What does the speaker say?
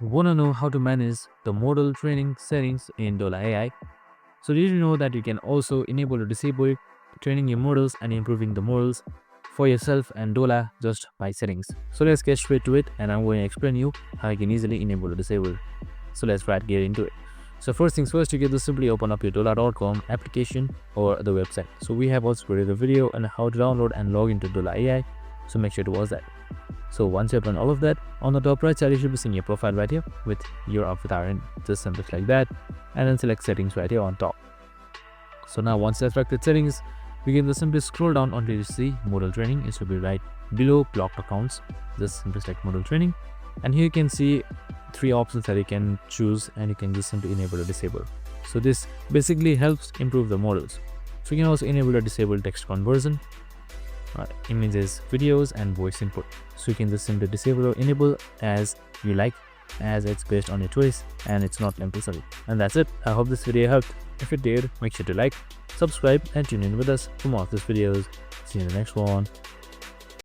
Want to know how to manage the model training settings in Dola AI? So did you know that you can also enable or disable training your models and improving the models for yourself and Dola just by settings? So let's get straight to it, and I'm going to explain you how you can easily enable or disable. So let's get into it. So first things first, you can just simply open up your Dola.com application or the website. So we have also created a video on how to download and log into Dola AI. So make sure to watch that. So once you've done all of that, on the top right side you should be seeing your profile right here with your avatar in. Just simply click that and then select settings right here on top. So now once you have selected settings, we can just simply scroll down until you see model training. It should be right below blocked accounts. Just simply select model training, and here you can see three options that you can choose, and you can just simply enable or disable. So this basically helps improve the models. So you can also enable or disable text conversion, images, videos, and voice input. So you can just simply disable or enable as you like, as it's based on your choice and it's not compulsory. And that's it. I hope this video helped. If it did, make sure to like, subscribe, and tune in with us for more of these videos. See you in the next one.